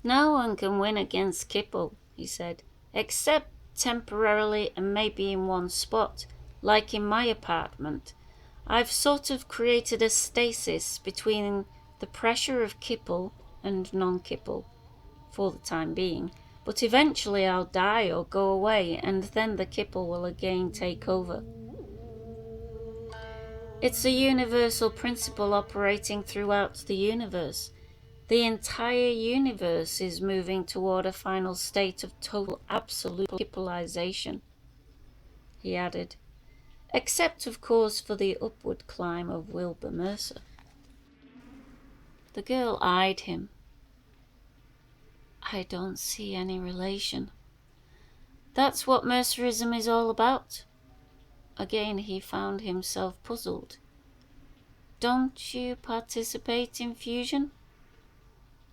No one can win against Kipple, he said, except temporarily and maybe in one spot, like in my apartment. I've sort of created a stasis between the pressure of Kipple and non-Kipple, for the time being, but eventually I'll die or go away, and then the Kipple will again take over. It's a universal principle operating throughout the universe. The entire universe is moving toward a final state of total absolute Kippleization, he added, except of course for the upward climb of Wilbur Mercer. The girl eyed him. I don't see any relation. That's what Mercerism is all about. Again he found himself puzzled. Don't you participate in fusion?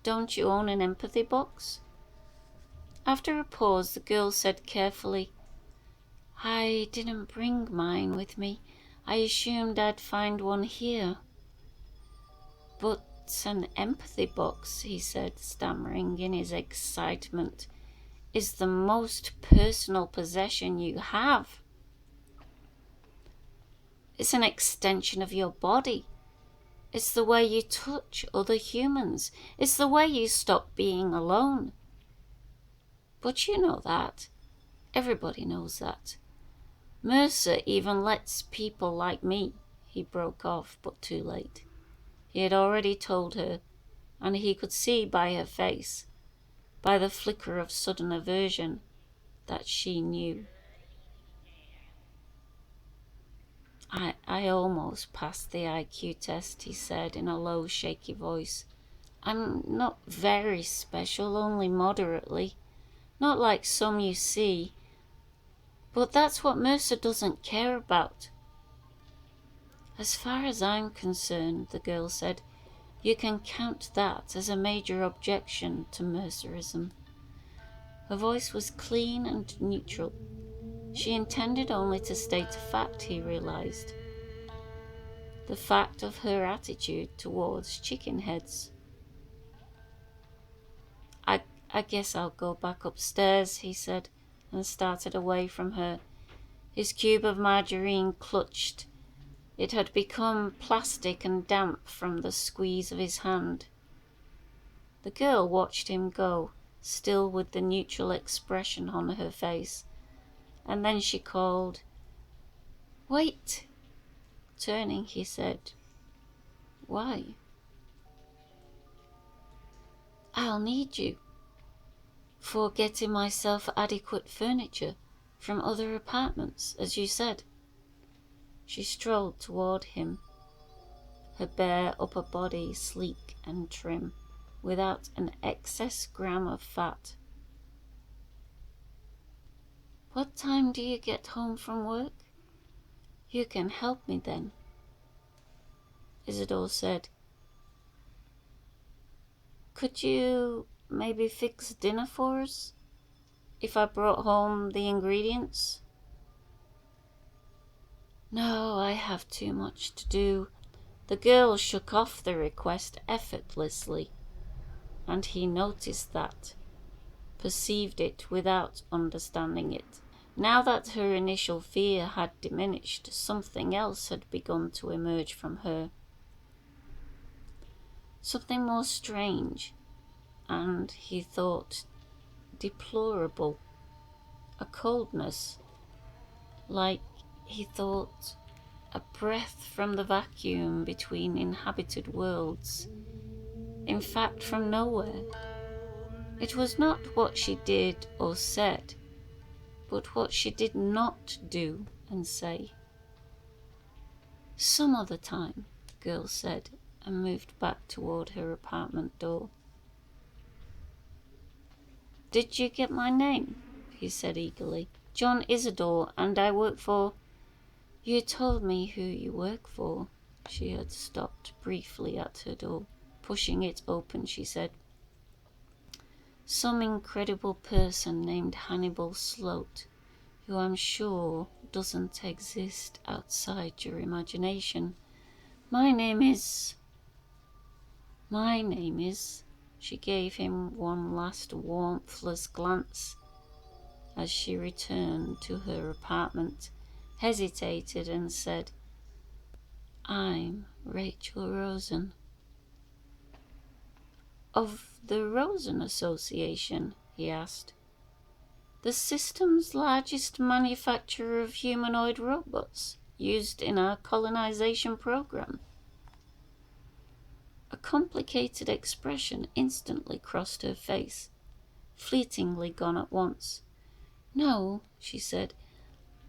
Don't you own an empathy box? After a pause, the girl said carefully, I didn't bring mine with me. I assumed I'd find one here. But an empathy box, he said, stammering in his excitement, is the most personal possession you have. It's an extension of your body. It's the way you touch other humans. It's the way you stop being alone. But you know that. Everybody knows that. Mercer even lets people like me, he broke off, but too late. He had already told her, and he could see by her face, by the flicker of sudden aversion, that she knew. I almost passed the IQ test, he said in a low, shaky voice. I'm not very special, only moderately. Not like some you see. But that's what Mercer doesn't care about. As far as I'm concerned, the girl said, you can count that as a major objection to Mercerism. Her voice was clean and neutral. She intended only to state a fact, he realized. The fact of her attitude towards chicken heads. I guess I'll go back upstairs, he said, and started away from her. His cube of margarine clutched. It had become plastic and damp from the squeeze of his hand. The girl watched him go, still with the neutral expression on her face, and then she called, Wait! Turning, he said, Why? I'll need you for getting myself adequate furniture from other apartments, as you said. She strolled toward him, her bare upper body sleek and trim, without an excess gram of fat. What time do you get home from work? You can help me then, Isadore said. Could you maybe fix dinner for us, if I brought home the ingredients? No, I have too much to do. The girl shook off the request effortlessly, and he noticed that, perceived it without understanding it. Now that her initial fear had diminished, something else had begun to emerge from her. Something more strange, and, he thought, deplorable. A coldness, like, he thought, a breath from the vacuum between inhabited worlds. In fact, from nowhere. It was not what she did or said, but what she did not do and say. Some other time, the girl said, and moved back toward her apartment door. Did you get my name? He said eagerly. John Isadore, and I work for... You told me who you work for. She had stopped briefly at her door. Pushing it open, she said, Some incredible person named Hannibal Sloat, who I'm sure doesn't exist outside your imagination. My name is... She gave him one last warmthless glance as she returned to her apartment, hesitated, and said, "I'm Rachel Rosen." "Of the Rosen Association?" he asked. "The system's largest manufacturer of humanoid robots, used in our colonization program." A complicated expression instantly crossed her face, fleetingly gone at once. "No," she said,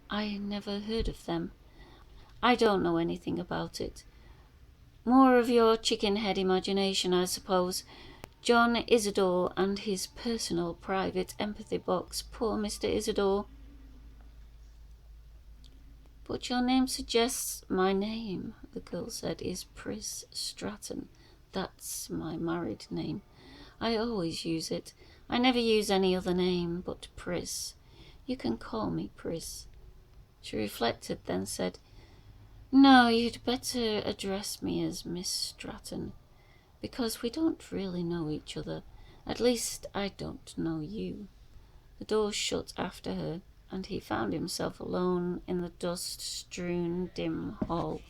"I never heard of them. I don't know anything about it. More of your chicken-head imagination, I suppose. John Isadore and his personal private empathy box. Poor Mr. Isadore." "But your name suggests—" "My name," the girl said, "is Pris Stratton. That's my married name. I always use it. I never use any other name but Pris. You can call me Pris." She reflected, then said, "No, you'd better address me as Miss Stratton, because we don't really know each other. At least, I don't know you." The door shut after her, and he found himself alone in the dust-strewn, dim hall.